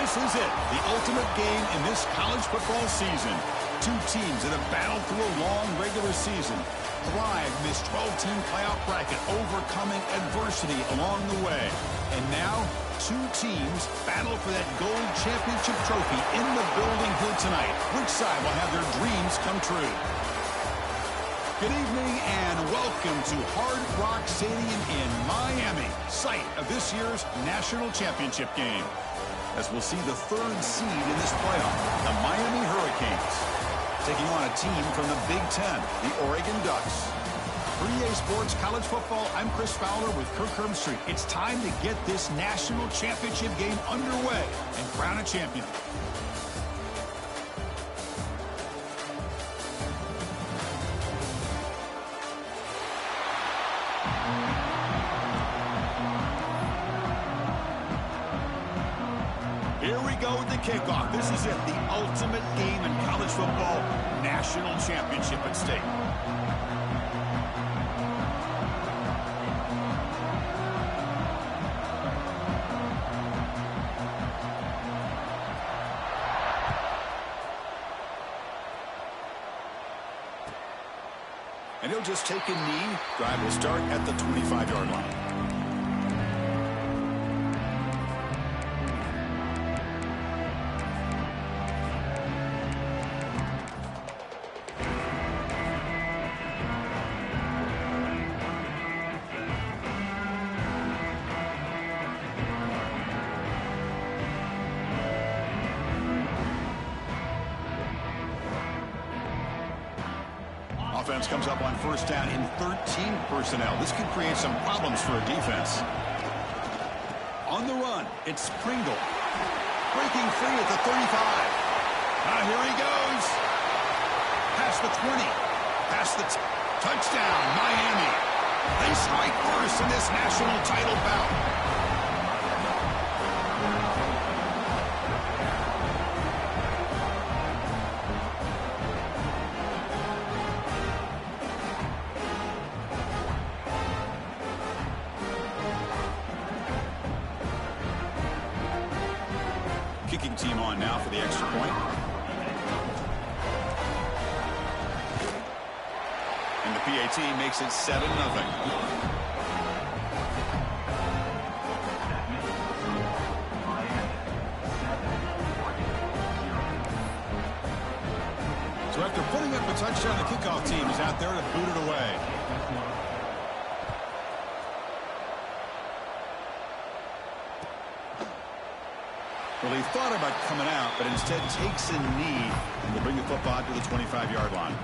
This is it, the ultimate game in this college football season. Two teams that have battled through a long regular season, thrived in this 12-team playoff bracket, overcoming adversity along the way. And now, two teams battle for that gold championship trophy in the building here tonight. Which side will have their dreams come true? Good evening and welcome to Hard Rock Stadium in Miami, site of this year's national championship game. As we'll see the third seed in this playoff, the Miami Hurricanes, taking on a team from the Big Ten, the Oregon Ducks. For EA Sports College Football, I'm Chris Fowler with Kirk Herbstreit. It's time to get this national championship game underway and crown a champion. Here we go with the kickoff. This is it, the ultimate game in college football, national championship at stake. And he'll just take a knee. Drive will start at the 25-yard line. Offense comes up on first down in 13 personnel. This could create some problems for a defense. On the run, it's Pringle. Breaking free at the 35. Here he goes. Past the 20. Past the touchdown, Miami. They strike first in this national title bout. Kicking team on now for the extra point. And the PAT makes it 7-0. So after putting up a touchdown, the kickoff team is out there to boot it away. Well, he thought about coming out, but instead takes a knee and will bring the football to the 25-yard line.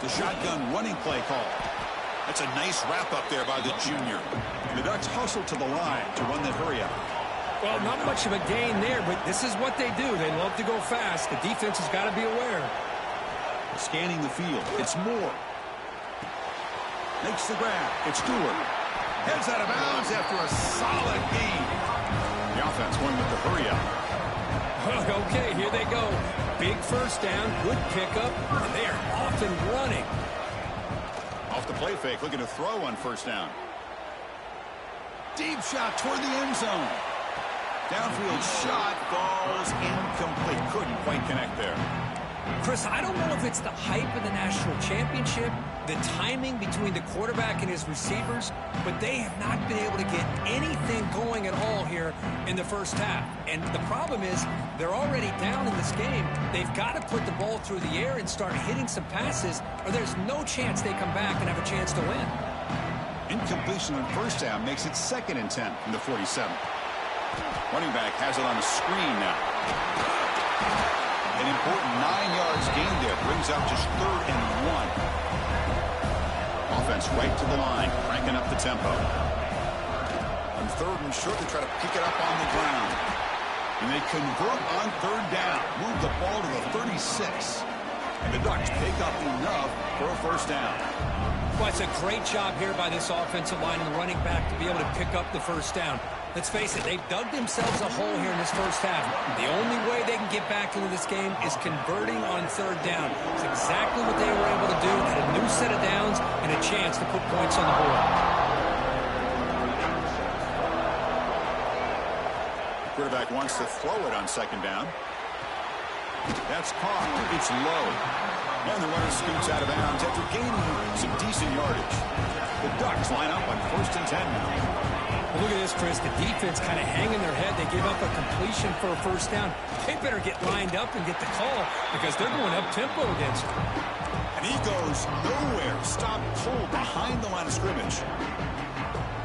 The shotgun running play call. That's a nice wrap up there by the junior. And the Ducks hustle to the line to run that hurry up. Well, not much of a gain there, but this is what they do. They love to go fast. The defense has got to be aware. Scanning the field. It's Moore. Makes the grab. It's Stewart. Heads out of bounds after a solid gain. The offense going with the hurry up. Okay, here they go. Big first down, good pickup, and they are off and running. Off the play fake, looking to throw on first down. Deep shot toward the end zone. Downfield shot falls incomplete. Couldn't quite connect there. Chris, I don't know if it's the hype of the national championship, the timing between the quarterback and his receivers, but they have not been able to get anything going at all here in the first half. And the problem is they're already down in this game. They've got to put the ball through the air and start hitting some passes, or there's no chance they come back and have a chance to win. Incompletion on first down makes it 2nd and 10 from the 47. Running back has it on a screen now. An important 9 yards gain there brings up just 3rd and 1. Offense right to the line, cranking up the tempo. On 3rd and short, they try to pick it up on the ground. And they convert on 3rd down. Move the ball to the 36. And the Ducks pick up enough for a first down. Well, it's a great job here by this offensive line and the running back to be able to pick up the first down. Let's face it, they've dug themselves a hole here in this first half. The only way they can get back into this game is converting on third down. It's exactly what they were able to do. Got a new set of downs and a chance to put points on the board. Quarterback wants to throw it on second down. That's caught. It's low. And the runner scoots out of bounds after gaining some decent yardage. The Ducks line up on 1st and 10 now. Well, look at this, Chris. The defense kind of hanging their head. They give up a completion for a first down. They better get lined up and get the call because they're going up-tempo against him. And he goes nowhere. Stop cold behind the line of scrimmage.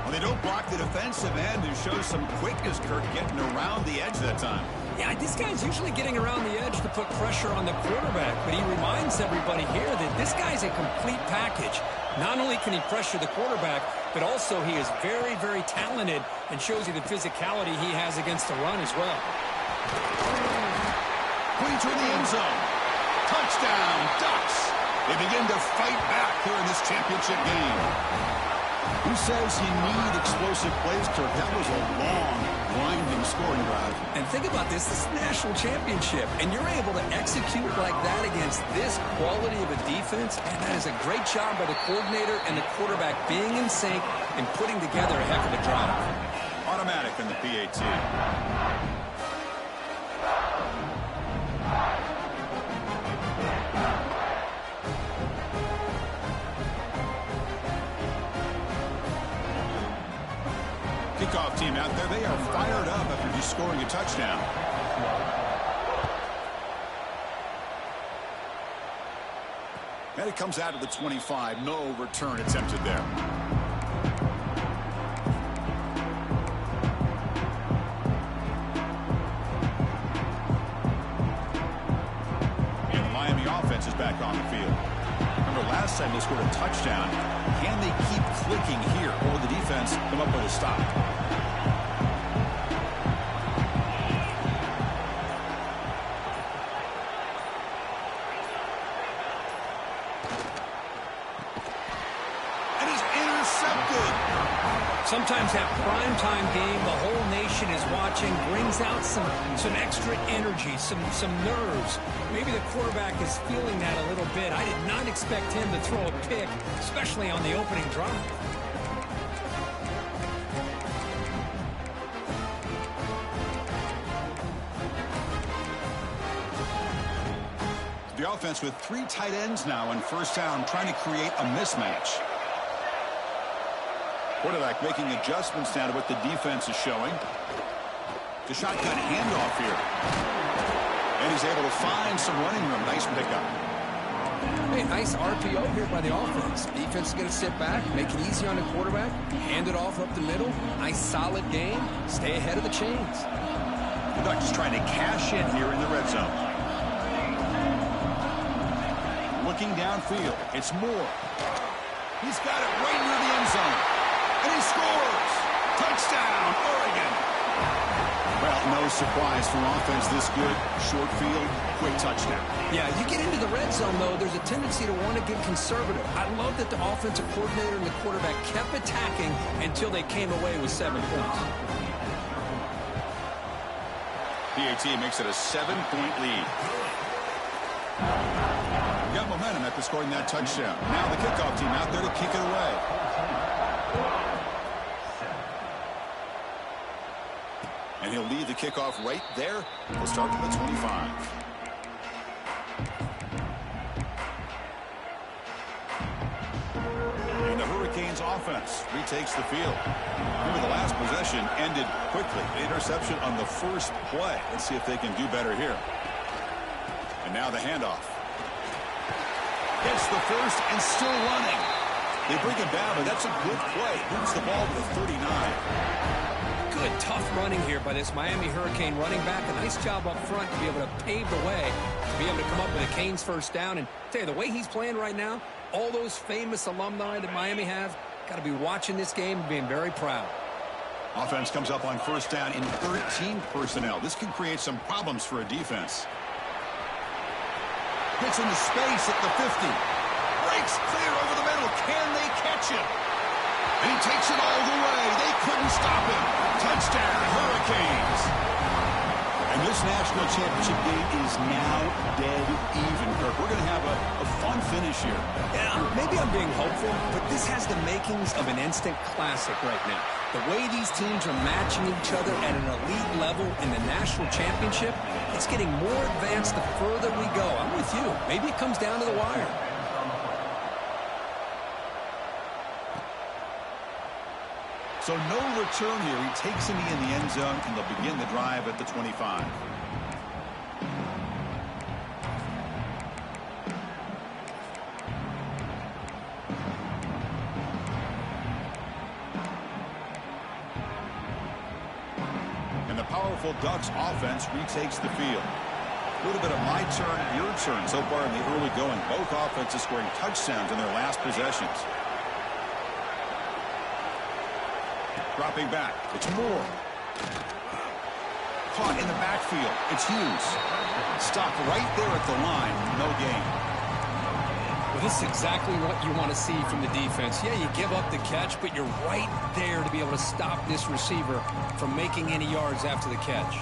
Well, they don't block the defensive end and show some quickness, Kirk, getting around the edge that time. Yeah, this guy's usually getting around the edge to put pressure on the quarterback, but he reminds everybody here that this guy's a complete package. Not only can he pressure the quarterback, but also he is very, very talented and shows you the physicality he has against the run as well. Putting toward the end zone. Touchdown, Ducks. They begin to fight back here in this championship game. Who says you need explosive plays, Kirk? That was a long, winding scoring drive. And think about this. This is a national championship, and you're able to execute like that against this quality of a defense, and that is a great job by the coordinator and the quarterback being in sync and putting together a heck of a drive. Automatic in the PAT. Kickoff team out there, they are fired up after just scoring a touchdown. And it comes out of the 25. No return attempted there. And the Miami offense is back on the field. Remember last time they scored a touchdown. Can they keep clicking here, or will the defense come up with a stop? And he's intercepted. Sometimes that primetime game, the whole nation is watching, brings out some extra energy, some nerves. Maybe the quarterback is feeling that a little bit. I did not expect him to throw a pick, especially on the opening drive. The offense with 3 tight ends now on first down, trying to create a mismatch. Quarterback making adjustments now to what the defense is showing. The shotgun handoff here. And he's able to find some running room. Nice pickup. Hey, nice RPO here by the offense. Defense is going to sit back, make it easy on the quarterback, hand it off up the middle. Nice solid game. Stay ahead of the chains. The Ducks trying to cash in here in the red zone. Looking downfield. It's Moore. He's got it right near the end zone. And he scores! Touchdown, Oregon! Well, no surprise from offense this good. Short field, quick touchdown. Yeah, you get into the red zone, though, there's a tendency to want to get conservative. I love that the offensive coordinator and the quarterback kept attacking until they came away with 7 points. PAT makes it a 7-point lead. Got momentum after scoring that touchdown. Now the kickoff team out there to kick it away. And he'll lead the kickoff right there. We'll start at the 25. And the Hurricanes offense retakes the field. Remember, the last possession ended quickly. The interception on the first play. Let's see if they can do better here. And now the handoff. Gets the first and still running. They bring him down, but that's a good play. Moves the ball to the 39. Good, tough running here by this Miami Hurricane running back. A nice job up front to be able to pave the way, to be able to come up with a Canes first down. And tell you, the way he's playing right now, all those famous alumni that Miami have, got to be watching this game and being very proud. Offense comes up on first down in 13 personnel. This can create some problems for a defense. Gets into space at the 50. Breaks clear over the middle. Can they catch him? And he takes it all the way. They couldn't stop him. Touchdown, Hurricanes. And this national championship game is now dead even, Kirk. We're going to have a fun finish here. Yeah, maybe I'm being hopeful, but this has the makings of an instant classic right now. The way these teams are matching each other at an elite level in the national championship, it's getting more advanced the further we go. I'm with you. Maybe it comes down to the wire. So no return here. He takes him in the end zone, and they'll begin the drive at the 25. And the powerful Ducks offense retakes the field. A little bit of my turn, your turn so far in the early going. Both offenses scoring touchdowns in their last possessions. Dropping back. It's Moore. Caught in the backfield. It's Hughes. Stopped right there at the line. No gain. Well, this is exactly what you want to see from the defense. Yeah, you give up the catch, but you're right there to be able to stop this receiver from making any yards after the catch.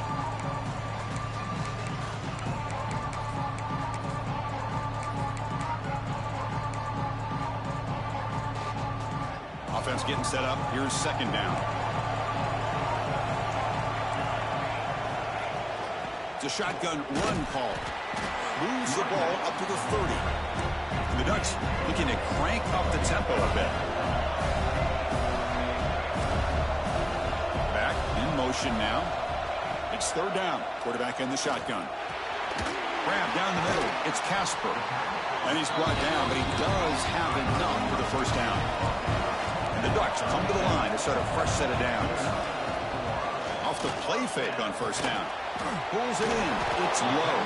Offense getting set up. Here's second down. It's a shotgun run call. Moves the ball up to the 30. And the Ducks looking to crank up the tempo a bit. Back in motion now. It's third down. Quarterback in the shotgun. Grab down the middle. It's Casper. And he's brought down, but he does have enough for the first down. The Ducks come to the line to start a fresh set of downs. Off the play fake on first down. Pulls it in. It's low.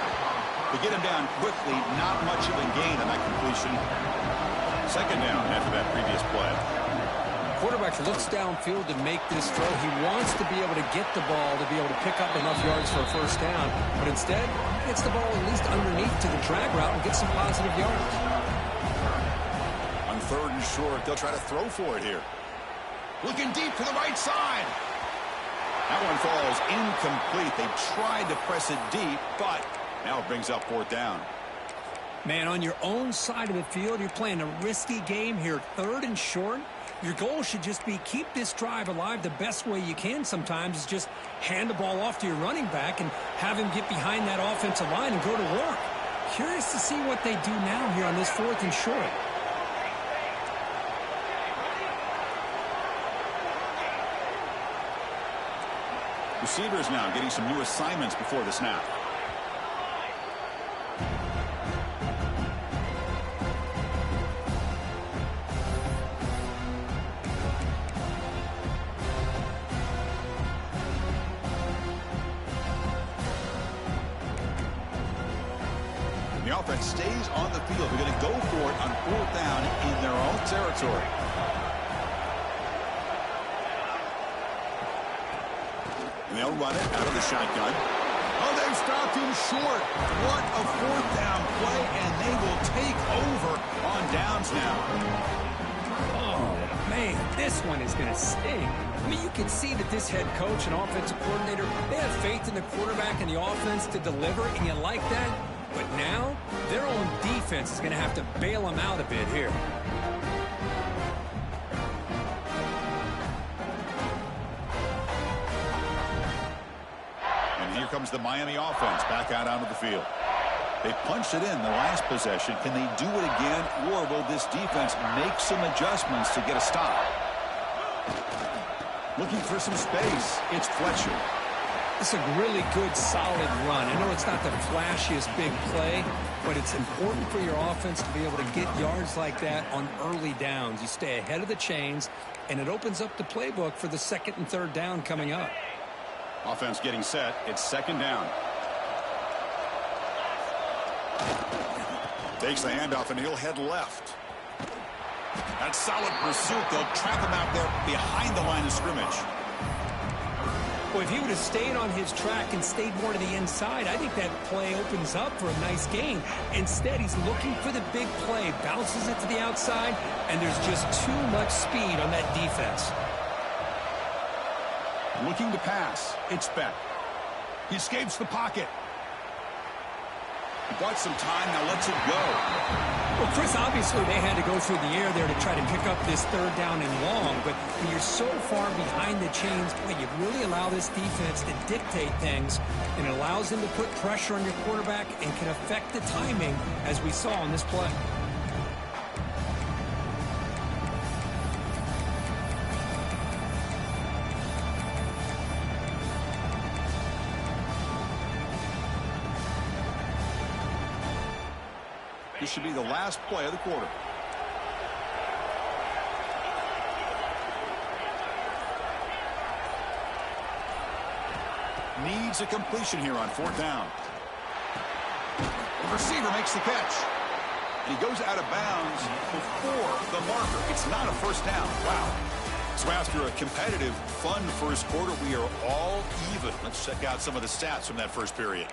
They get him down quickly. Not much of a gain on that completion. Second down after that previous play. Quarterback looks downfield to make this throw. He wants to be able to get the ball to be able to pick up enough yards for a first down. But instead, he gets the ball at least underneath to the drag route and gets some positive yards. Third and short. They'll try to throw for it here. Looking deep to the right side. That one falls incomplete. They tried to press it deep, but now it brings up fourth down. Man, on your own side of the field, you're playing a risky game here. Third and short. Your goal should just be keep this drive alive. The best way you can sometimes is just hand the ball off to your running back and have him get behind that offensive line and go to work. Curious to see what they do now here on this fourth and short. Receivers now getting some new assignments before the snap. The offense stays on the field. They're going to go for it on fourth down in their own territory. And they'll run it out of the shotgun. Oh, they've stopped him short. What a fourth down play, and they will take over on downs now. Oh, man, this one is going to sting. I mean, you can see that this head coach and offensive coordinator, they have faith in the quarterback and the offense to deliver, and you like that. But now, their own defense is going to have to bail them out a bit here. Here comes the Miami offense back out onto the field. They punched it in the last possession. Can they do it again, or will this defense make some adjustments to get a stop? Looking for some space. It's Fletcher. It's a really good, solid run. I know it's not the flashiest big play, but it's important for your offense to be able to get yards like that on early downs. You stay ahead of the chains, and it opens up the playbook for the second and third down coming up. Offense getting set. It's second down. Takes the handoff, and he'll head left. That's solid pursuit. They'll trap him out there behind the line of scrimmage. Well, if he would have stayed on his track and stayed more to the inside, I think that play opens up for a nice gain. Instead, he's looking for the big play, bounces it to the outside, and there's just too much speed on that defense. Looking to pass. It's Beck. He escapes the pocket. He bought some time, now lets it go. Well, Chris, obviously they had to go through the air there to try to pick up this third down and long, but when you're so far behind the chains, boy, you really allow this defense to dictate things, and it allows them to put pressure on your quarterback and can affect the timing, as we saw on this play. This should be the last play of the quarter. Needs a completion here on fourth down. The receiver makes the catch. And he goes out of bounds before the marker. It's not a first down. Wow. So after a competitive, fun first quarter, we are all even. Let's check out some of the stats from that first period.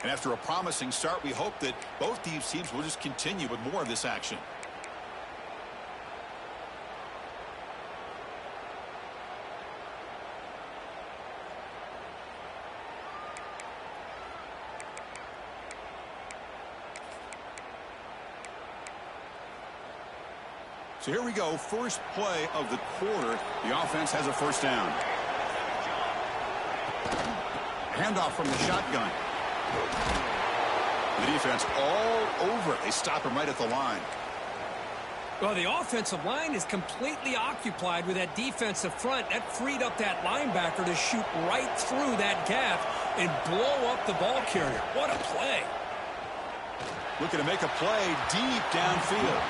And after a promising start, we hope that both these teams will just continue with more of this action. So here we go, first play of the quarter. The offense has a first down. Handoff from the shotgun. The defense all over it. They stop him right at the line. Well, the offensive line is completely occupied with that defensive front. That freed up that linebacker to shoot right through that gap and blow up the ball carrier. What a play. Looking to make a play deep downfield.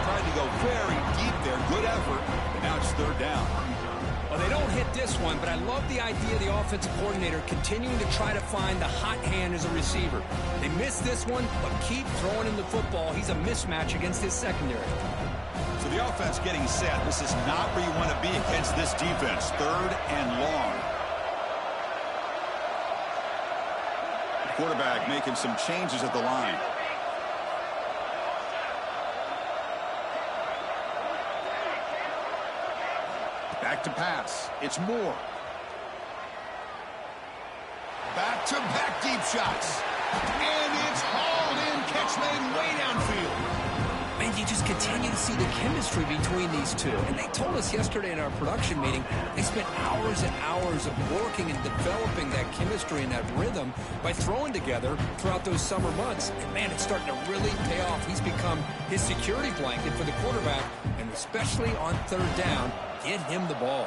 Tried to go very deep there. Good effort. And now it's third down. Well, they don't hit this one, but I love the idea of the offensive coordinator continuing to try to find the hot hand as a receiver. They missed this one, but keep throwing him the football. He's a mismatch against his secondary. So the offense getting set. This is not where you want to be against this defense. Third and long. The quarterback making some changes at the line. Back to pass. It's Moore. Back-to-back deep shots. And it's hauled in. Catch made way downfield. Man, you just continue to see the chemistry between these two. And they told us yesterday in our production meeting, they spent hours and hours of working and developing that chemistry and that rhythm by throwing together throughout those summer months. And, man, it's starting to really pay off. He's become his security blanket for the quarterback, and especially on third down, get him the ball.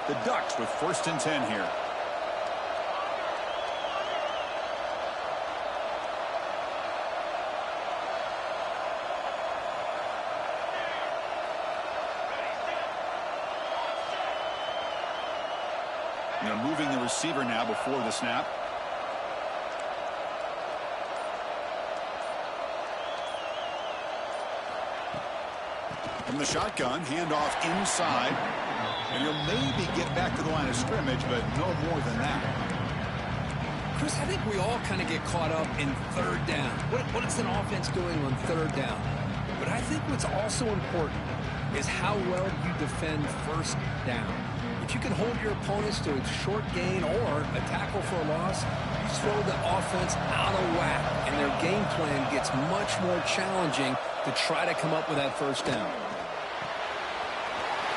The Ducks with first and 10 here. And they're moving the receiver now before the snap. From the shotgun, handoff inside. And he'll maybe get back to the line of scrimmage, but no more than that. Chris, I think we all kind of get caught up in third down. What is an offense doing on third down? But I think what's also important is how well you defend first down. If you can hold your opponents to a short gain or a tackle for a loss, you throw the offense out of whack, and their game plan gets much more challenging to try to come up with that first down.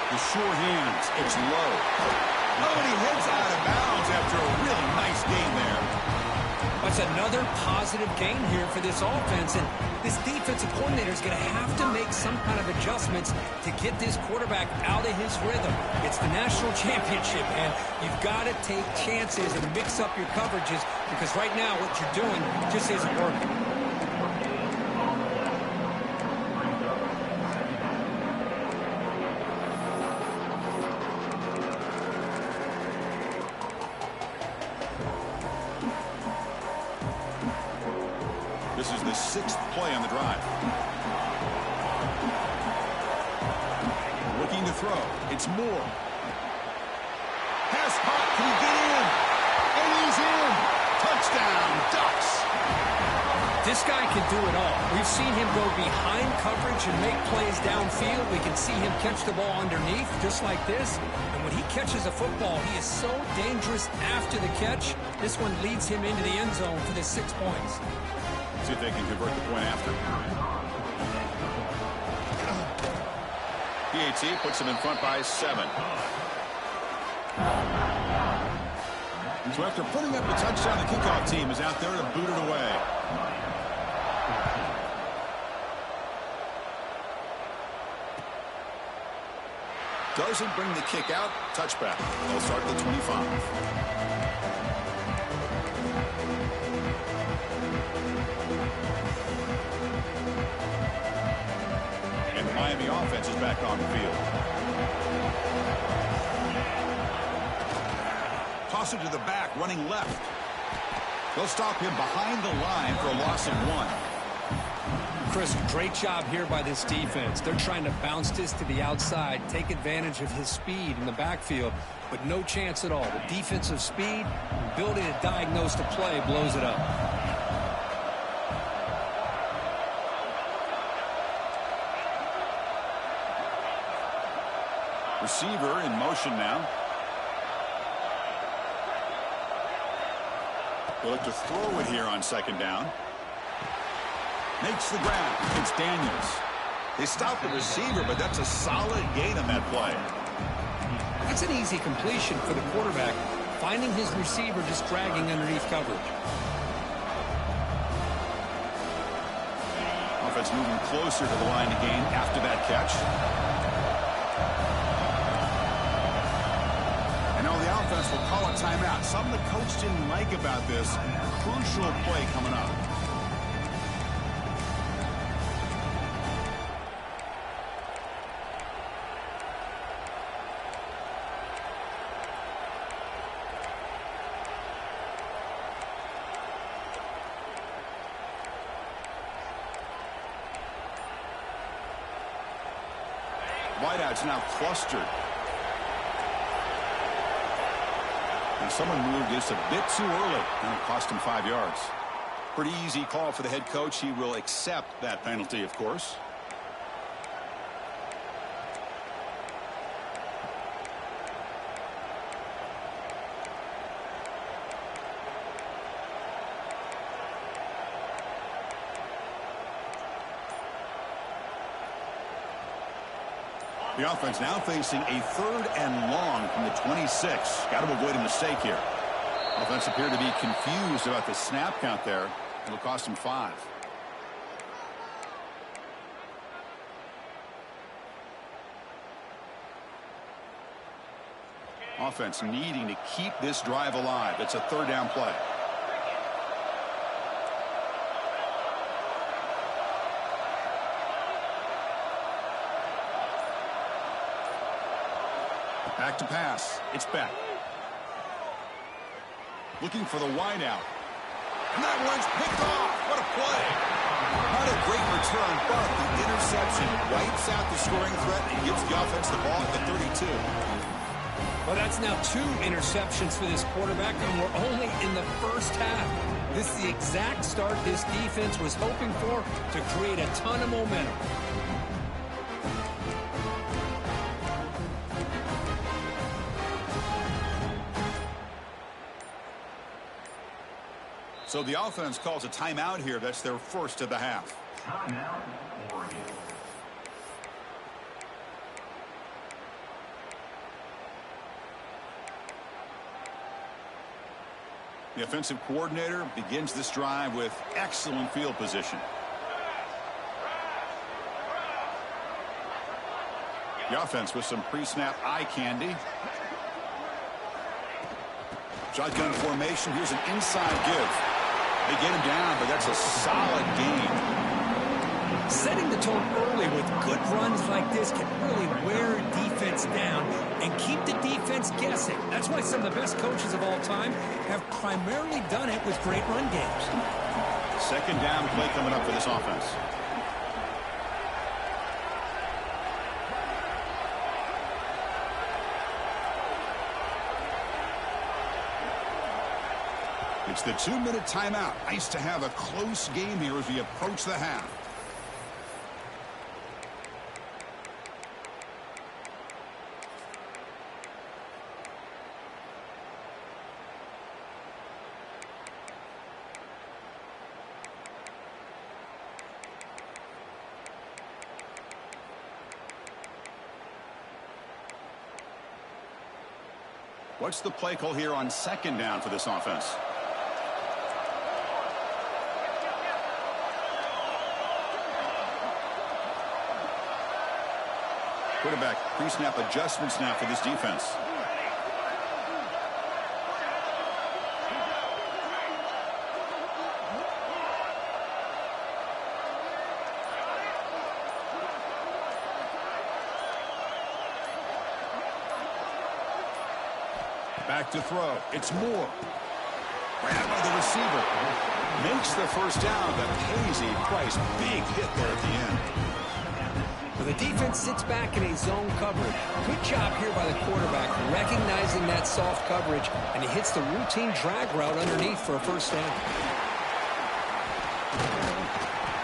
The sure hands, it's low. Oh, and he heads out of bounds after a really nice gain there. That's another positive gain here for this offense, and this defensive coordinator is going to have to make some kind of adjustments to get this quarterback out of his rhythm. It's the national championship, and you've got to take chances and mix up your coverages, because right now what you're doing just isn't working. This is the sixth play on the drive. Looking to throw. It's Moore. Pass caught. Can he get in? And he's in. Touchdown, Ducks. This guy can do it all. We've seen him go behind coverage and make plays downfield. We can see him catch the ball underneath, just like this. And when he catches a football, he is so dangerous after the catch. This one leads him into the end zone for the 6 points. See if they can convert the point after. PAT puts him in front by 7. So after putting up a touchdown, the kickoff team is out there to boot it away. Doesn't bring the kick out. Touchback. They'll start at the 25. And the Miami offense is back on the field. Toss it to the back, running left. They'll stop him behind the line for a loss of 1. Chris, great job here by this defense. They're trying to bounce this to the outside, take advantage of his speed in the backfield, but no chance at all. The defensive speed, ability to diagnose the play, blows it up. Receiver in motion now. They'll look to throw it here on 2nd down. Makes the grab. It's Daniels. They stop the receiver, but that's a solid gain on that play. That's an easy completion for the quarterback, finding his receiver just dragging underneath coverage. Offense moving closer to the line to gain after that catch. And now the offense will call a timeout. Something the coach didn't like about this. Crucial play coming up. Wideouts now clustered. And someone moved this a bit too early, and it cost him 5 yards. Pretty easy call for the head coach. He will accept that penalty, of course. The offense now facing a 3rd and long from the 26. Got to avoid a mistake here. Offense appeared to be confused about the snap count there. It'll cost him 5. Offense needing to keep this drive alive. It's a 3rd down play. Back to pass. It's back. Looking for the wideout. And that one's picked off. What a play. Not a great return, but the interception wipes out the scoring threat and gives the offense the ball at the 32. Well, that's now 2 interceptions for this quarterback, and we're only in the first half. This is the exact start this defense was hoping for to create a ton of momentum. So the offense calls a timeout here. That's their first of the half. Timeout, Oregon. The offensive coordinator begins this drive with excellent field position. The offense with some pre-snap eye candy. Shotgun formation. Here's an inside give. They get him down, but that's a solid gain. Setting the tone early with good runs like this can really wear a defense down and keep the defense guessing. That's why some of the best coaches of all time have primarily done it with great run games. 2nd down play coming up for this offense. It's the 2-minute timeout. Nice to have a close game here as we approach the half. What's the play call here on second down for this offense? Quarterback pre-snap adjustments now for this defense. Back to throw. It's Moore. Grabbed by the receiver. Makes the first down, but pays a price. Big hit there at the end. Well, the defense sits back in a zone coverage. Good job here by the quarterback, recognizing that soft coverage, and he hits the routine drag route underneath for a first down.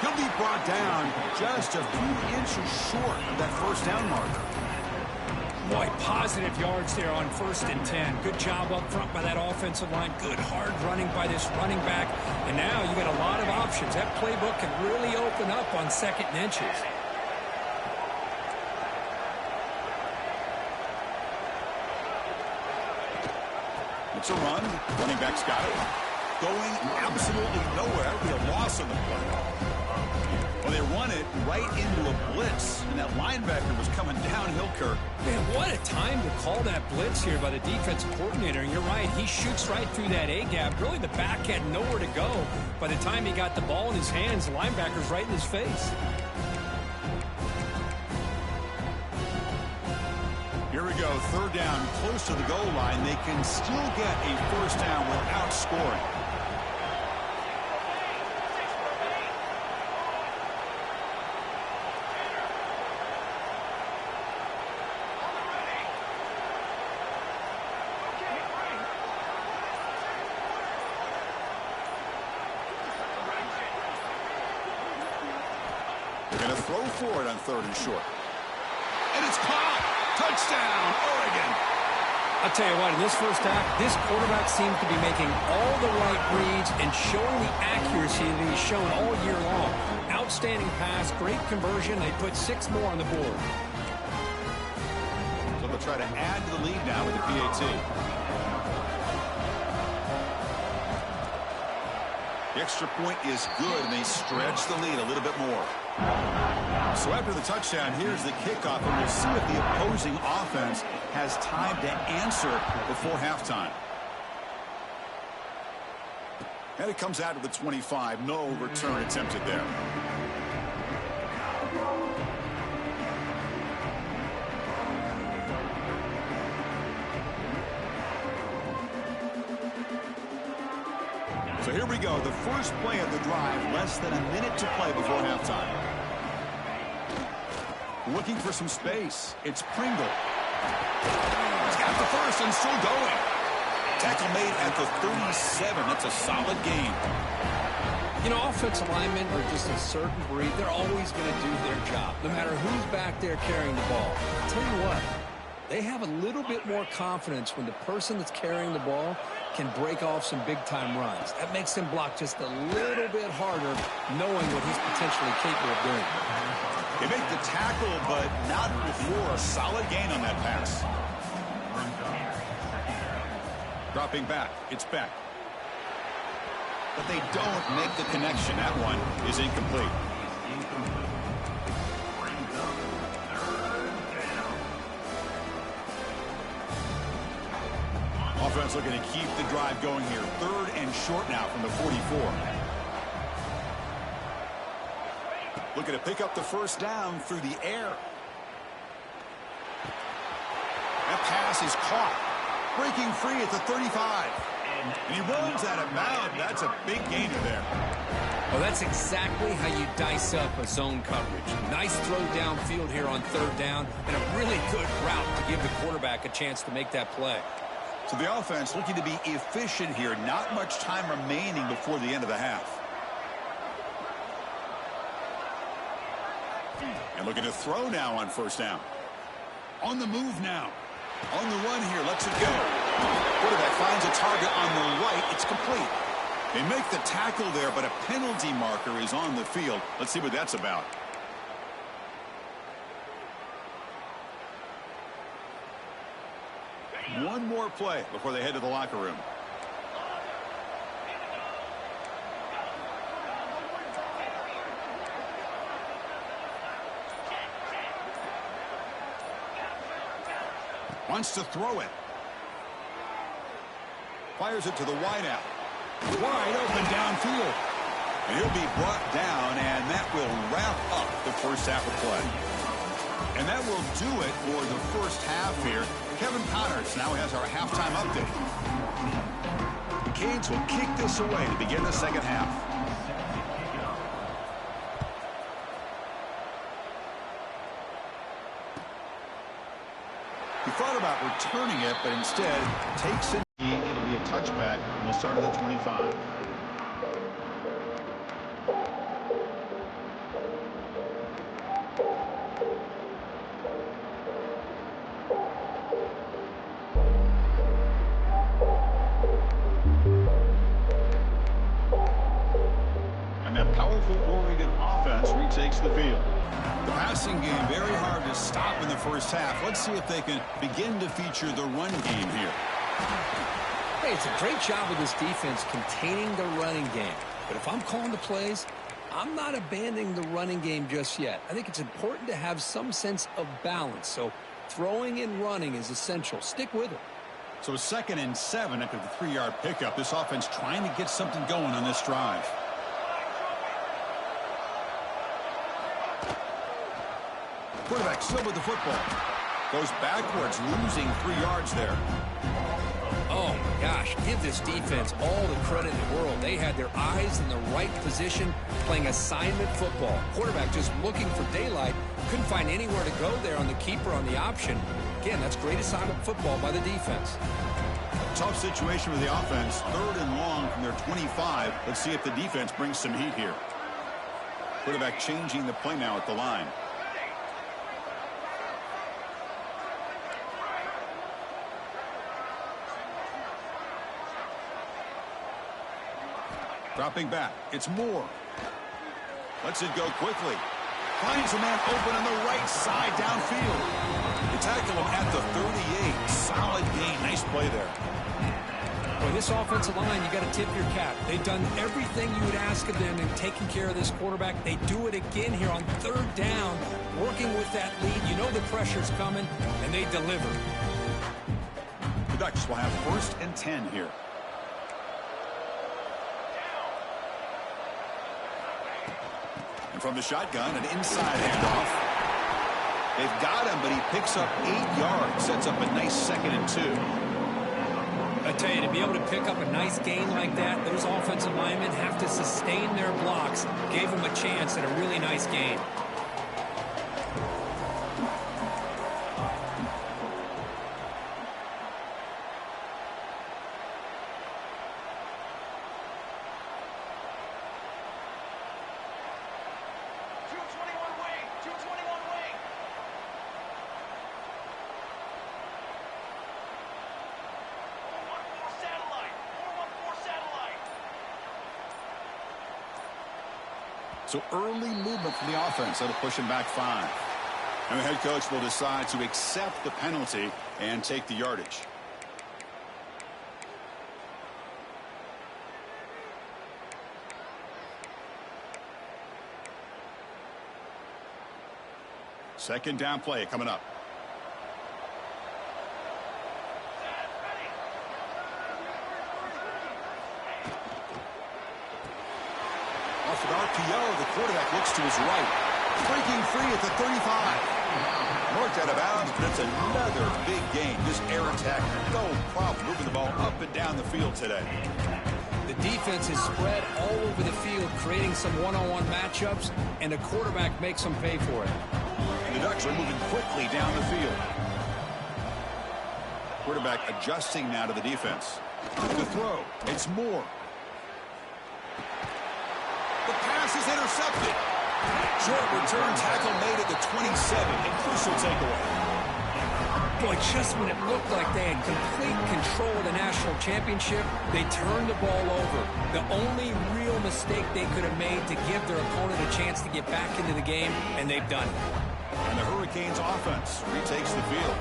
He'll be brought down just a few inches short of that first down marker. Boy, positive yards there on 1st and 10. Good job up front by that offensive line. Good hard running by this running back. And now you got a lot of options. That playbook can really open up on 2nd and inches. It's a run. Running back's got it. Going absolutely nowhere. It'll be a loss on the play. Well, they run it right into a blitz, and that linebacker was coming downhill, Kirk. Man, what a time to call that blitz here by the defensive coordinator. And you're right, he shoots right through that A-gap. Really, the back had nowhere to go. By the time he got the ball in his hands, the linebacker's right in his face. Here we go, 3rd down, close to the goal line. They can still get a first down without scoring. They're going to throw for it on 3rd and short. And it's caught. Touchdown, Oregon. I'll tell you what, in this first half, this quarterback seems to be making all the right reads and showing the accuracy that he's shown all year long. Outstanding pass, great conversion. They put 6 more on the board. So they'll try to add to the lead now with the PAT. The extra point is good, and they stretch the lead a little bit more. So after the touchdown, here's the kickoff, and we'll see if the opposing offense has time to answer before halftime. And it comes out of the 25. No return attempted there. So here we go, the first play of the drive, less than a minute to play before halftime. Looking for some space. It's Pringle. He's got the first and still going. Tackle made at the 37. That's a solid gain. You know, offensive linemen are just a certain breed. They're always going to do their job, no matter who's back there carrying the ball. I'll tell you what, they have a little bit more confidence when the person that's carrying the ball can break off some big-time runs. That makes him block just a little bit harder, knowing what he's potentially capable of doing. They make the tackle, but not before a solid gain on that pass. Dropping back, it's Beck. But they don't make the connection. That one is incomplete. Offense looking to keep the drive going here. 3rd and short now from the 44. Looking to pick up the first down through the air. That pass is caught. Breaking free at the 35. And he runs out of bounds. That's a big gainer there. Well, that's exactly how you dice up a zone coverage. Nice throw downfield here on 3rd down, and a really good route to give the quarterback a chance to make that play. So the offense looking to be efficient here. Not much time remaining before the end of the half. And looking to throw now on first down. On the move now. On the run here. Lets it go. Quarterback finds a target on the right. It's complete. They make the tackle there, but a penalty marker is on the field. Let's see what that's about. One more play before they head to the locker room. Wants to throw it. Fires it to the wideout. Wide open downfield. And he'll be brought down, and that will wrap up the first half of play. And that will do it for the first half here. Kevin Connors now has our halftime update. The Canes will kick this away to begin the second half. He thought about returning it, but instead takes it. It'll be a touchback, and we'll start at the 25. And that powerful Oregon offense retakes the field. The passing game very hard to stop in the first half. Let's see if they can begin to feature the run game here. Hey, it's a great job of this defense containing the running game. But if I'm calling the plays, I'm not abandoning the running game just yet. I think it's important to have some sense of balance. So throwing and running is essential. Stick with it. So 2nd and 7 after the 3-yard pickup. This offense trying to get something going on this drive. Quarterback still with the football. Goes backwards, losing 3 yards there. Oh, my gosh. Give this defense all the credit in the world. They had their eyes in the right position, playing assignment football. Quarterback just looking for daylight. Couldn't find anywhere to go there on the keeper on the option. Again, that's great assignment football by the defense. Tough situation for the offense. 3rd and long from their 25. Let's see if the defense brings some heat here. Quarterback changing the play now at the line. Dropping back. It's Moore. Lets it go quickly. Finds a man open on the right side downfield. They tackle him at the 38. Solid gain. Nice play there. Boy, this offensive line, you got to tip your cap. They've done everything you would ask of them in taking care of this quarterback. They do it again here on 3rd down, working with that lead. You know the pressure's coming, and they deliver. The Ducks will have 1st and 10 here. And from the shotgun, an inside handoff. They've got him, but he picks up 8 yards. Sets up a nice 2nd and 2. I tell you, to be able to pick up a nice gain like that, those offensive linemen have to sustain their blocks. Gave them a chance at a really nice gain. So early movement from the offense. That'll push him back 5. And the head coach will decide to accept the penalty and take the yardage. Second down play coming up. Off an RPO, the quarterback looks to his right. Breaking free at the 35. Marked out of bounds, but it's another big gain. This air attack, no problem moving the ball up and down the field today. The defense is spread all over the field, creating some one-on-one matchups, and the quarterback makes them pay for it. The Ducks are moving quickly down the field. Quarterback adjusting now to the defense. The throw. It's Moore. The pass is intercepted. Short return tackle made at the 27. A crucial takeaway. Boy, just when it looked like they had complete control of the national championship, they turned the ball over. The only real mistake they could have made to give their opponent a chance to get back into the game, and they've done it. And the Hurricanes offense retakes the field.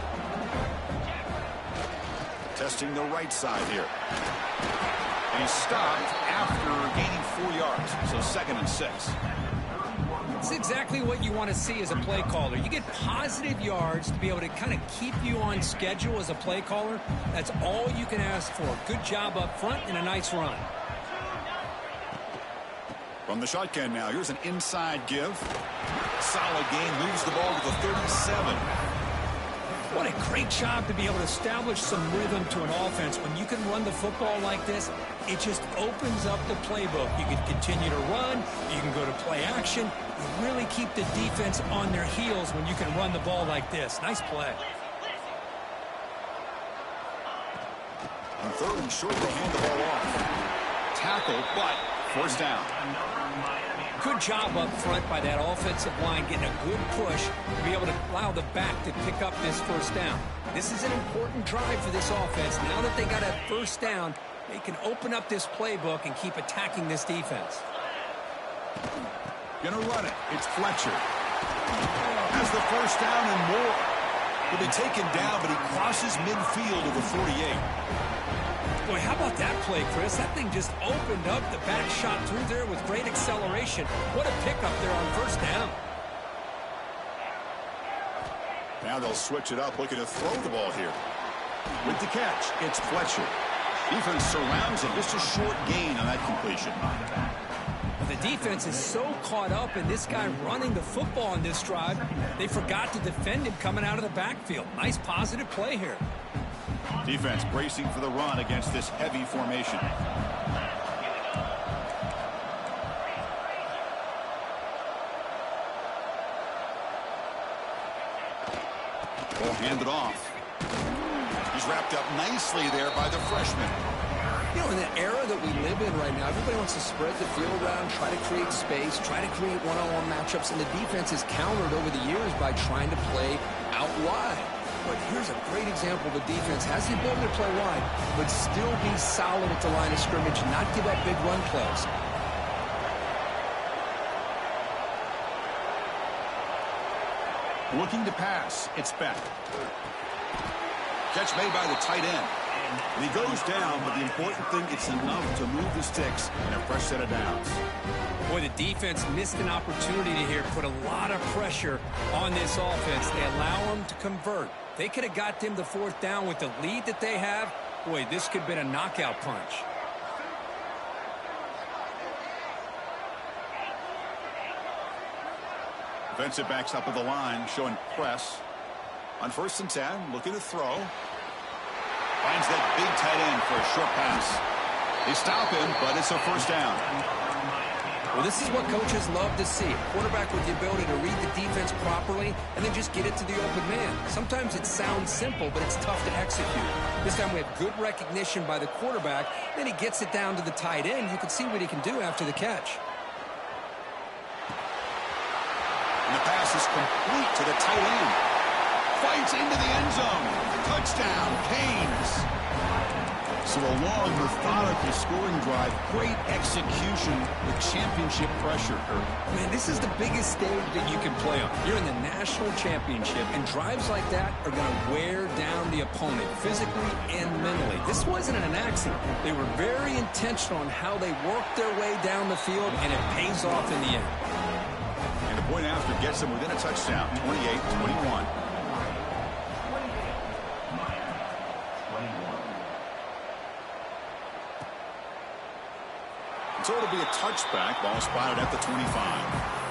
Testing the right side here. And he's stopped after gaining 4 yards. So 2nd and 6. It's exactly what you want to see as a play caller. You get positive yards to be able to kind of keep you on schedule as a play caller. That's all you can ask for. Good job up front and a nice run. From the shotgun now, here's an inside give. Solid gain, moves the ball to the 37. What a great job to be able to establish some rhythm to an offense. When you can run the football like this, it just opens up the playbook. You can continue to run. You can go to play action. You really keep the defense on their heels when you can run the ball like this. Nice play. On 3rd and short, they hand the ball off. Tackle, but first down. Good job up front by that offensive line, getting a good push to be able to allow the back to pick up this first down. This is an important drive for this offense. Now that they got a first down, they can open up this playbook and keep attacking this defense. Gonna run it. It's Fletcher. Has the first down and more. He'll be taken down, but he crosses midfield to the 48. Boy, how about that play, Chris? That thing just opened up. The back shot through there with great acceleration. What a pickup there on first down. Now they'll switch it up, looking to throw the ball here. With the catch, it's Fletcher. Defense surrounds him. Just a short gain on that completion. The defense is so caught up in this guy running the football on this drive, they forgot to defend him coming out of the backfield. Nice positive play here. Defense bracing for the run against this heavy formation. Ball handed off. He's wrapped up nicely there by the freshman. You know, in the era that we live in right now, everybody wants to spread the field around, try to create space, try to create one-on-one matchups, and the defense is countered over the years by trying to play out wide. But here's a great example. The defense has the ability to play wide, but still be solid at the line of scrimmage and not give up big run plays. Looking to pass. It's Beck. Catch made by the tight end. And he goes down, but the important thing, it's enough to move the sticks in a fresh set of downs. Boy, the defense missed an opportunity to here, put a lot of pressure on this offense. They allow them to convert. They could have got them the 4th down with the lead that they have. Boy, this could have been a knockout punch. Defensive backs up at the line, showing press. On 1st and 10, looking to throw. Finds that big tight end for a short pass. They stop him, but it's a first down. Well, this is what coaches love to see. A quarterback with the ability to read the defense properly and then just get it to the open man. Sometimes it sounds simple, but it's tough to execute. This time we have good recognition by the quarterback. Then he gets it down to the tight end. You can see what he can do after the catch. And the pass is complete to the tight end. Fights into the end zone. Touchdown, Canes. So a long, methodical scoring drive. Great execution with championship pressure. Man, this is the biggest stage that you can play on. You're in the national championship, and drives like that are going to wear down the opponent physically and mentally. This wasn't an accident. They were very intentional on how they worked their way down the field, and it pays off in the end. And the point after gets them within a touchdown, 28-21. So it'll be a touchback. Ball spotted at the 25.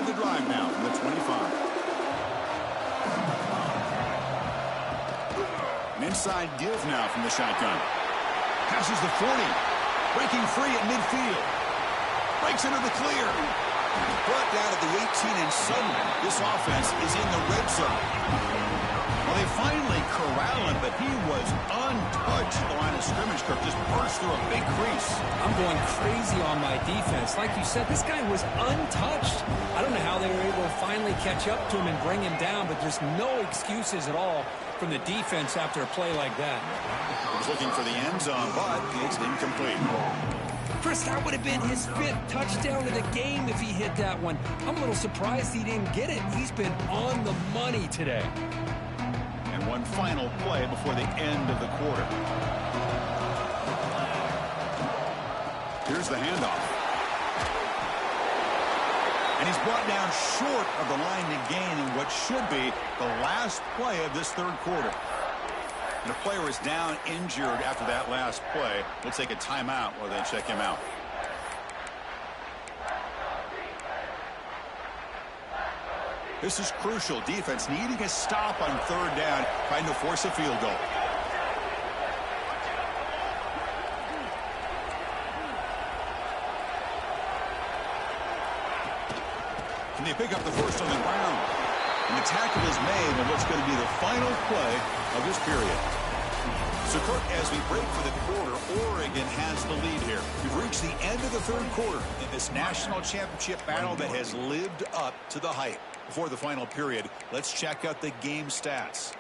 the drive now from the 25. An inside give now from the shotgun. Passes the 40. Breaking free at midfield. Breaks into the clear. Brought down at the 18, and suddenly this offense is in the red zone. Well, they finally corral him, but he was untouched at the line of scrimmage. Kirk just burst through a big crease. I'm going crazy on my defense. Like you said, this guy was untouched. I don't know how they were able to finally catch up to him and bring him down, but there's no excuses at all from the defense after a play like that. He's looking for the end zone, but it's incomplete. Chris, that would have been his 5th touchdown of the game if he hit that one. I'm a little surprised he didn't get it. He's been on the money today. And one final play before the end of the quarter. Here's the handoff. And he's brought down short of the line to gain in what should be the last play of this third quarter. And the player is down injured after that last play. We'll take a timeout while they check him out. This is crucial. Defense needing a stop on third down, trying to force a field goal. Can they pick up the first on the ground? And the tackle is made on what's going to be the final play of this period. So, Kirk, as we break for the quarter, Oregon has the lead here. We've reached the end of the third quarter in this national championship battle that has lived up to the hype. Before the final period, let's check out the game stats.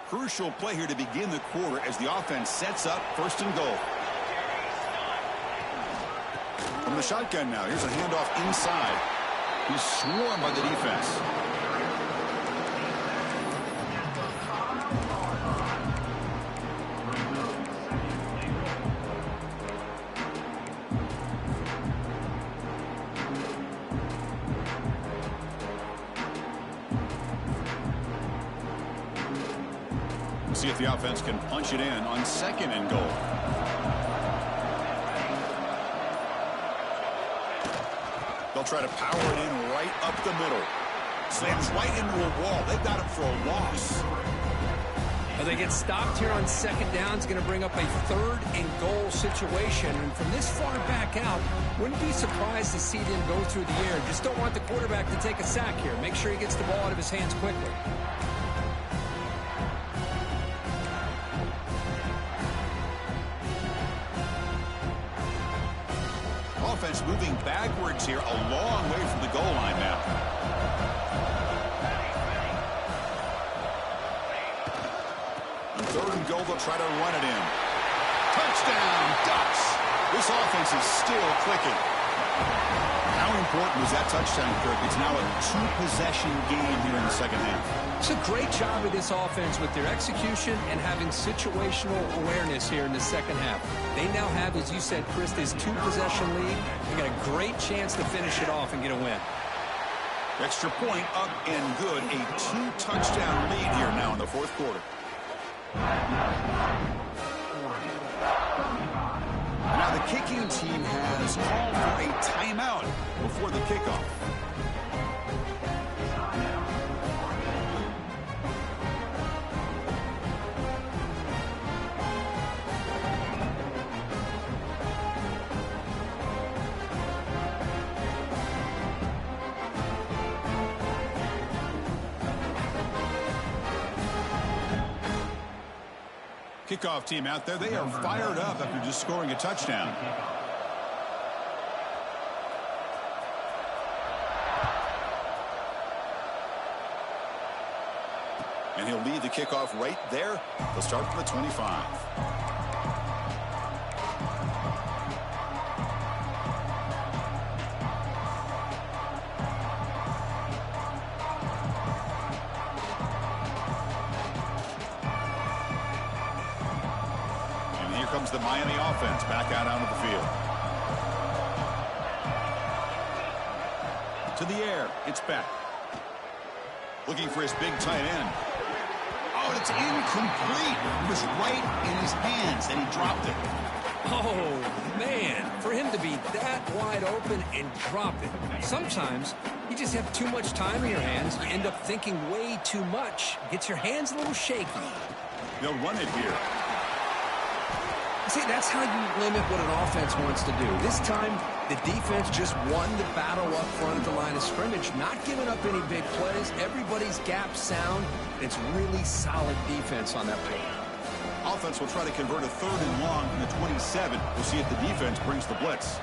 Crucial play here to begin the quarter as the offense sets up 1st and goal. From the shotgun now, here's a handoff inside. He's swarmed by the defense. See if the offense can punch it in on 2nd and goal. They'll try to power it in right up the middle. Slams right into a wall. They've got him for a loss. Well, they get stopped here on 2nd down. It's going to bring up a 3rd and goal situation. And from this far back out, wouldn't be surprised to see them go through the air. Just don't want the quarterback to take a sack here. Make sure he gets the ball out of his hands quickly. Offense moving backwards here, a long way from the goal line now. On 3rd and goal, they'll try to run it in. Touchdown, Ducks! This offense is still clicking. How important was that touchdown, Kirk? It's now a 2-possession game here in the 2nd half. It's a great job of this offense with their execution and having situational awareness here in the 2nd half. They now have, as you said, Chris, this 2-possession lead. They got a great chance to finish it off and get a win. Extra point up and good. A 2-touchdown lead here now in the 4th quarter. Now the kicking team has called for a timeout before the kickoff. Kickoff team out there, they are fired up after just scoring a touchdown. And he'll lead the kickoff right there. They'll start from the 25. Comes the Miami offense back out onto the field. To the air, it's back. Looking for his big tight end. Oh, it's incomplete. It was right in his hands, and he dropped it. Oh, man, for him to be that wide open and drop it. Sometimes you just have too much time in your hands. You end up thinking way too much. Gets your hands a little shaky. They'll run it here. See, that's how you limit what an offense wants to do. This time, the defense just won the battle up front at the line of scrimmage, not giving up any big plays. Everybody's gap sound. It's really solid defense on that play. Offense will try to convert a 3rd and long from the 27. We'll see if the defense brings the blitz.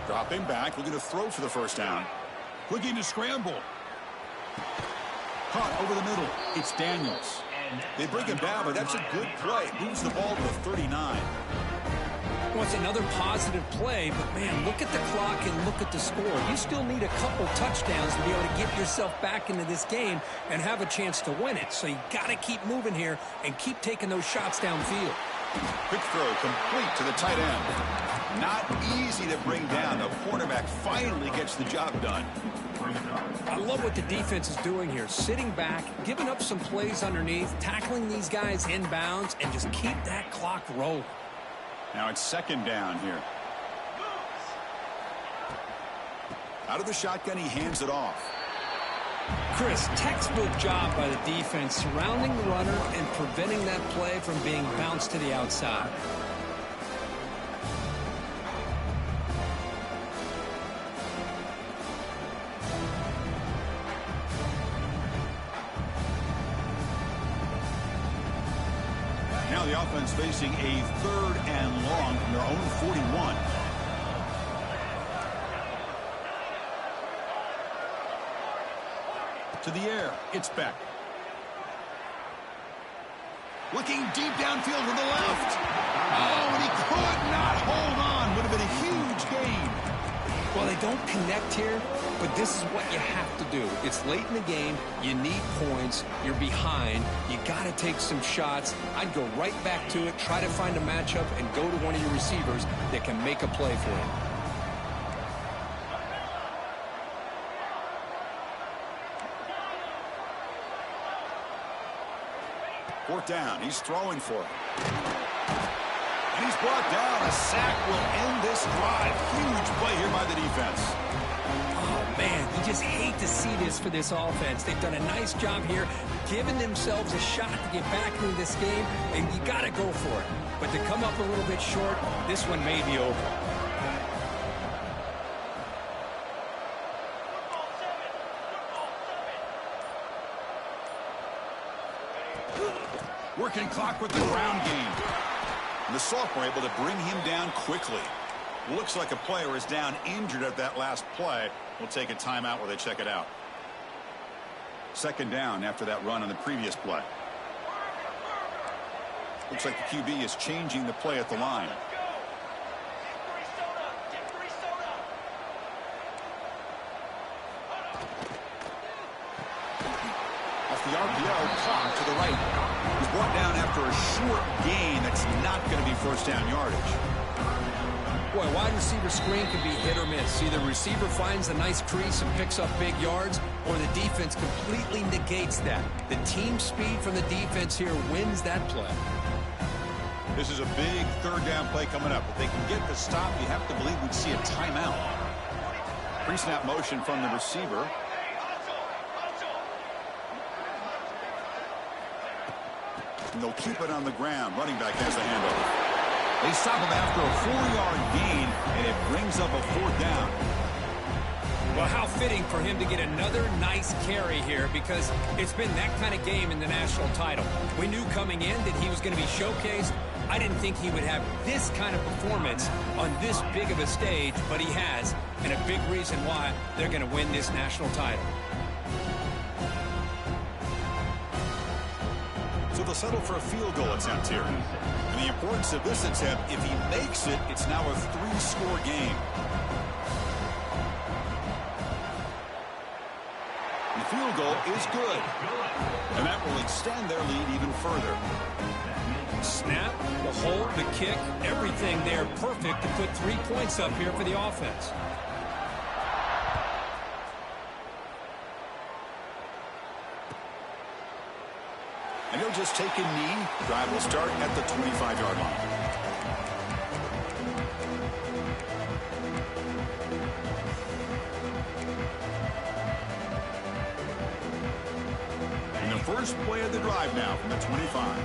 Dropping back, looking to throw for the first down. Looking to scramble. Caught over the middle. It's Daniels. They bring him down, but that's a good play. Moves the ball to the 39. Well, it's another positive play, but, man, look at the clock and look at the score. You still need a couple touchdowns to be able to get yourself back into this game and have a chance to win it. So you got to keep moving here and keep taking those shots downfield. Quick throw complete to the tight end. Not easy to bring down. The cornerback finally gets the job done. I love what the defense is doing here. Sitting back, giving up some plays underneath, tackling these guys inbounds, and just keep that clock rolling. Now it's 2nd down here. Out of the shotgun, he hands it off. Chris, textbook job by the defense surrounding the runner and preventing that play from being bounced to the outside. Now the offense facing a 3rd and long from their own 41. To the air, it's Beck. Looking deep downfield to the left. Oh, and he could not hold on. Would have been a huge gain. Well, they don't connect here, but this is what you have to do. It's late in the game. You need points. You're behind. You got to take some shots. I'd go right back to it, try to find a matchup, and go to one of your receivers that can make a play for you. 4th down. He's throwing for it. And he's brought down. A sack will end this drive. Huge play here by the defense. Oh, man, you just hate to see this for this offense. They've done a nice job here, giving themselves a shot to get back into this game, and you got to go for it. But to come up a little bit short, this one may be over. Working clock with the ground game. And the sophomore able to bring him down quickly. Looks like a player is down injured at that last play. We'll take a timeout while they check it out. 2nd down after that run on the previous play. Looks like the QB is changing the play at the line. Off the RPO, clock to the right. He's brought down after a short gain. That's not going to be 1st down yardage. Boy, wide receiver screen can be hit or miss. Either the receiver finds a nice crease and picks up big yards, or the defense completely negates that. The team speed from the defense here wins that play. This is a big 3rd down play coming up. If they can get the stop, you have to believe we'd see a timeout. Pre-snap motion from the receiver. And they'll keep it on the ground. Running back has the handoff. They stop him after a 4-yard gain, and it brings up a 4th down. Well, how fitting for him to get another nice carry here, because it's been that kind of game in the national title. We knew coming in that he was going to be showcased. I didn't think he would have this kind of performance on this big of a stage, but he has, and a big reason why they're going to win this national title. So they'll settle for a field goal attempt here. And the importance of this attempt, if he makes it, it's now a 3-score game. The field goal is good. And that will extend their lead even further. Snap, the hold, the kick, everything there perfect to put 3 points up here for the offense. And he'll just take a knee. Drive will start at the 25-yard line. And the first play of the drive now from the 25.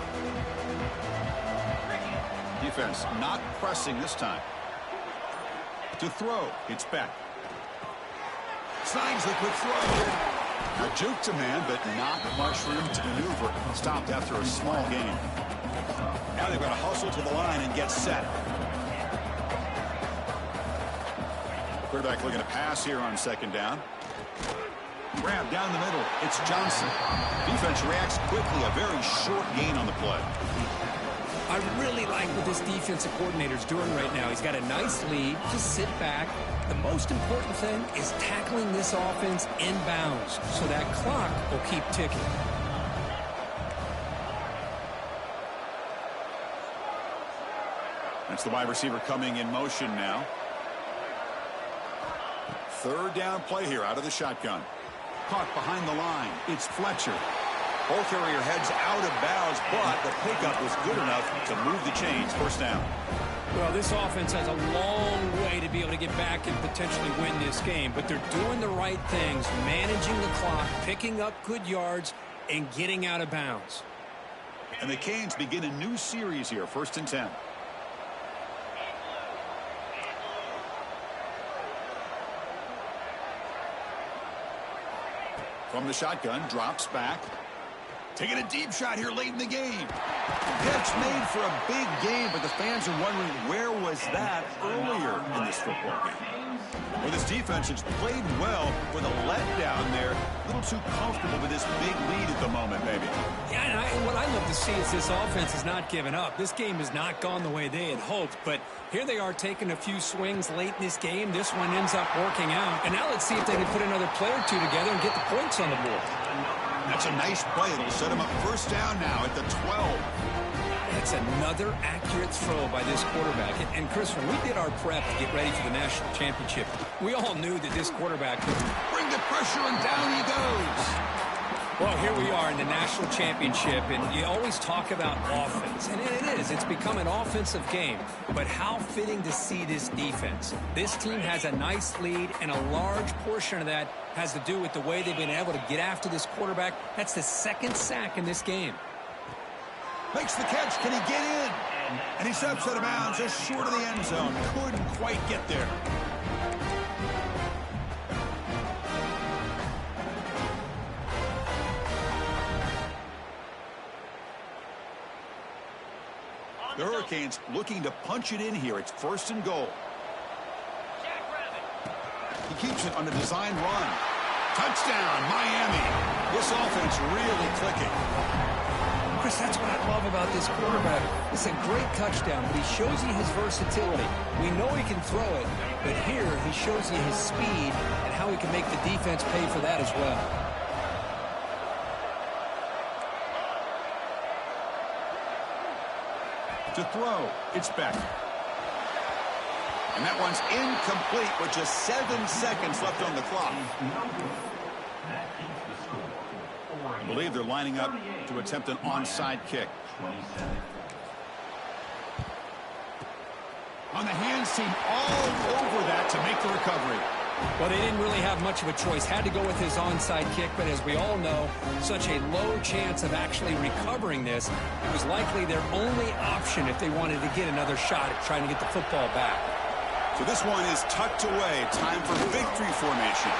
Defense not pressing this time. To throw, it's back. Signs the quick throw. A juke to man, but not much room to maneuver. Stopped after a small gain. Now they've got to hustle to the line and get set. Quarterback looking to pass here on second down. Grab down the middle. It's Johnson. Defense reacts quickly. A very short gain on the play. I really like what this defensive coordinator is doing right now. He's got a nice lead. Just sit back. The most important thing is tackling this offense inbounds so that clock will keep ticking. That's the wide receiver coming in motion now. Third down play here out of the shotgun. Caught behind the line. It's Fletcher. Ball carrier heads out of bounds, but the pickup was good enough to move the chains. First down. Well, this offense has a long way to be able to get back and potentially win this game, but they're doing the right things, managing the clock, picking up good yards, and getting out of bounds. And the Canes begin a new series here, 1st and 10. From the shotgun, drops back. Taking a deep shot here late in the game. Pitch made for a big game, but the fans are wondering where was that earlier in this football game. Well, this defense has played well for the letdown there. A little too comfortable with this big lead at the moment, maybe. Yeah, and what I love to see is this offense is not giving up. This game has not gone the way they had hoped, but here they are taking a few swings late in this game. This one ends up working out. And now let's see if they can put another play or two together and get the points on the board. That's a nice play. It'll set him up first down now at the 12. That's another accurate throw by this quarterback. And Chris, when we did our prep to get ready for the national championship, we all knew that this quarterback could bring the pressure, and down he goes. Well, here we are in the national championship, and you always talk about offense. And it is. It's become an offensive game. But how fitting to see this defense. This team has a nice lead, and a large portion of that has to do with the way they've been able to get after this quarterback. That's the second sack in this game. Makes the catch. Can he get in? And he steps out of bounds just short of the end zone. Couldn't quite get there. The Hurricanes looking to punch it in here. It's 1st and goal. He keeps it on a design run. Touchdown, Miami. This offense really clicking. Chris, that's what I love about this quarterback. It's a great touchdown, but he shows you his versatility. We know he can throw it, but here he shows you his speed and how he can make the defense pay for that as well. To throw, it's Beck. And that one's incomplete with just 7 seconds left on the clock. I believe they're lining up to attempt an onside kick. On the hands team all over that to make the recovery. Well, they didn't really have much of a choice. Had to go with his onside kick, but as we all know, such a low chance of actually recovering this. It was likely their only option if they wanted to get another shot at trying to get the football back. So this one is tucked away. Time for victory formation.